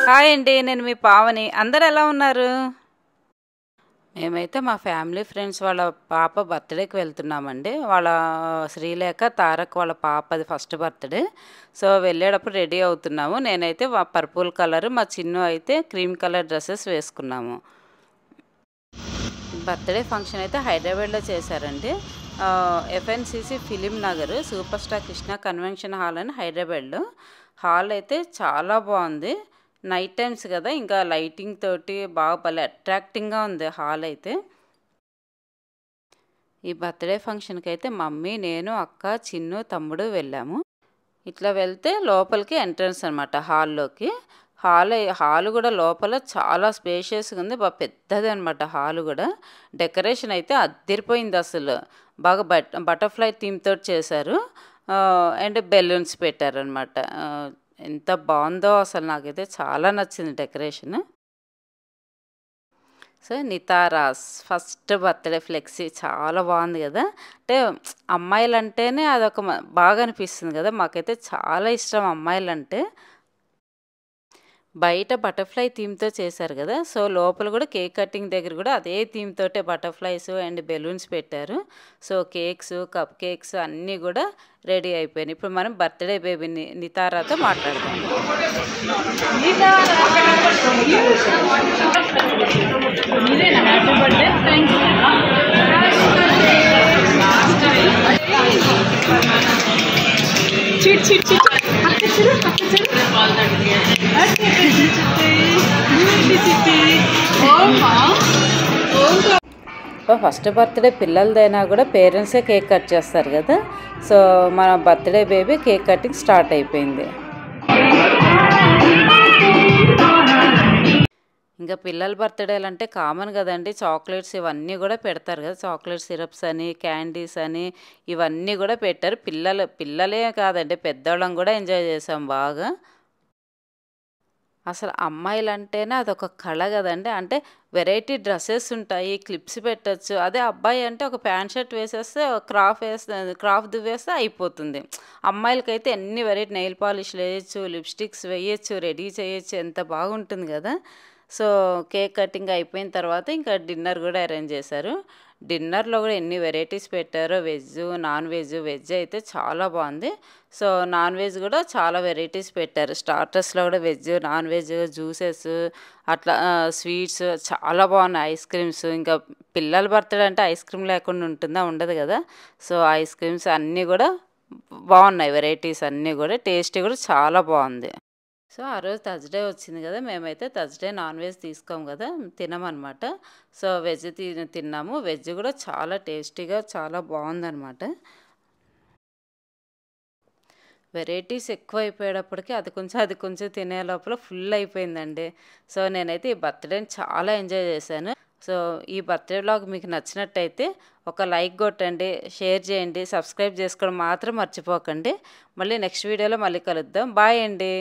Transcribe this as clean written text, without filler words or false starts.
Hi అండి, నేను మీ పావని. అందరు ఎలా ఉన్నారు? మేమైతే మా ఫ్యామిలీ ఫ్రెండ్స్ వాళ్ళ పాప బర్త్డేకి వెళ్తున్నామండి. వాళ్ళ శ్రీలేఖ తారక్ వాళ్ళ పాపది ఫస్ట్ బర్త్డే. సో వెళ్ళేటప్పుడు రెడీ అవుతున్నాము. నేనైతే పర్పుల్ కలర్, మా చిన్ను అయితే క్రీమ్ కలర్ డ్రెస్సెస్ వేసుకున్నాము. బర్త్డే ఫంక్షన్ అయితే హైదరాబాద్లో చేశారండి. FNCC film Nagar super star Krishna convention hall అని హైదరాబాద్లో. హాల్ అయితే చాలా బాగుంది. నైట్ టైమ్స్ కదా, ఇంకా లైటింగ్ తోటి బాగా భలే అట్రాక్టింగ్గా ఉంది హాల్ అయితే. ఈ బర్త్డే ఫంక్షన్కి అయితే మమ్మీ, నేను, అక్క, చిన్ను, తమ్ముడు వెళ్ళాము. ఇట్లా వెళ్తే లోపలికి ఎంట్రన్స్ అనమాట హాల్లోకి. హాల్ కూడా లోపల చాలా స్పేషియస్గా ఉంది, బాగా పెద్దది అనమాట హాల్ కూడా. డెకరేషన్ అయితే అద్దరిపోయింది అసలు. బాగా బటర్ఫ్లై థీమ్ తోటి చేశారు. అండ్ బెలూన్స్ పెట్టారనమాట. ఎంత బాగుందో అసలు, నాకైతే చాలా నచ్చింది decoration. So Nitara's first birthday flexi చాలా బాగుంది కదా. అంటే అమ్మాయిలు అంటేనే అదొక బాగా అనిపిస్తుంది కదా. మాకైతే చాలా ఇష్టం అమ్మాయిలంటే. బయట బటర్ఫ్లై థీమ్తో చేశారు కదా. సో లోపల కూడా కేక్ కటింగ్ దగ్గర కూడా అదే థీమ్ తోటే బటర్ఫ్లైస్ అండ్ బెలూన్స్ పెట్టారు. సో కేక్స్, కప్ కేక్స్ అన్నీ కూడా రెడీ అయిపోయినాయి. ఇప్పుడు మనం బర్త్డే బేబీ నితారాతో మాట్లాడదాం. ఫస్ట్ బర్త్డే పిల్లలదైనా కూడా పేరెంట్సే కేక్ కట్ చేస్తారు కదా. సో మన birthday baby cake cutting start అయిపోయింది. ఇంకా పిల్లల బర్త్డేలు అంటే కామన్ కదండి, చాక్లెట్స్ ఇవన్నీ కూడా పెడతారు కదా. చాక్లెట్ సిరప్స్ అని, క్యాండీస్ అని ఇవన్నీ కూడా పెట్టారు. పిల్లలే కాదండి, పెద్దవాళ్ళం కూడా ఎంజాయ్ చేసాం బాగా. అసలు అమ్మాయిలంటేనే అదొక కళ కదండి. అంటే వెరైటీ డ్రెస్సెస్ ఉంటాయి, క్లిప్స్ పెట్టచ్చు. అదే అబ్బాయి అంటే ఒక ప్యాంట్ షర్ట్ వేసేస్తే క్రాఫ్ దువ్వేస్తే అయిపోతుంది. అమ్మాయిలకైతే ఎన్ని వెరైటీ నెయిల్ పాలిష్లు వేయచ్చు, లిప్స్టిక్స్ వేయచ్చు, రెడీ చేయొచ్చు, ఎంత బాగుంటుంది కదా. సో కేక్ కటింగ్ అయిపోయిన తర్వాత ఇంకా డిన్నర్ కూడా అరేంజ్ చేశారు. డిన్నర్లో కూడా ఎన్ని వెరైటీస్ పెట్టారో, వెజ్, నాన్ వెజ్. వెజ్ అయితే చాలా బాగుంది. సో నాన్ వెజ్ కూడా చాలా వెరైటీస్ పెట్టారు. స్టార్టర్స్లో కూడా వెజ్, నాన్ వెజ్, జ్యూసెస్, అట్లా స్వీట్స్ చాలా బాగున్నాయి. ఐస్ క్రీమ్స్, ఇంకా పిల్లల బర్త్డే అంటే ఐస్ క్రీమ్ లేకుండా ఉంటుందా, ఉండదు కదా. సో ఐస్ క్రీమ్స్ అన్నీ కూడా బాగున్నాయి. వెరైటీస్ అన్నీ కూడా టేస్ట్ కూడా చాలా బాగుంది. సో ఆ రోజు థర్స్డే వచ్చింది కదా, మేమైతే థర్స్డే నాన్ వెజ్ తీసుకోము కదా, తినమన్నమాట. సో వెజ్ తిన్నాము. వెజ్ కూడా చాలా టేస్టీగా చాలా బాగుందన్నమాట. వెరైటీస్ ఎక్కువ అయిపోయేటప్పటికి అది కొంచెం తినే లోపల ఫుల్ అయిపోయిందండి. సో నేనైతే ఈ బర్త్డేని చాలా ఎంజాయ్ చేశాను. సో ఈ బర్త్డే వ్లాగ్ మీకు నచ్చినట్టయితే ఒక లైక్ కొట్టండి, షేర్ చేయండి, సబ్స్క్రైబ్ చేసుకోవడం మాత్రం మర్చిపోకండి. మళ్ళీ నెక్స్ట్ వీడియోలో మళ్ళీ కలుద్దాం. బాయ్ అండి.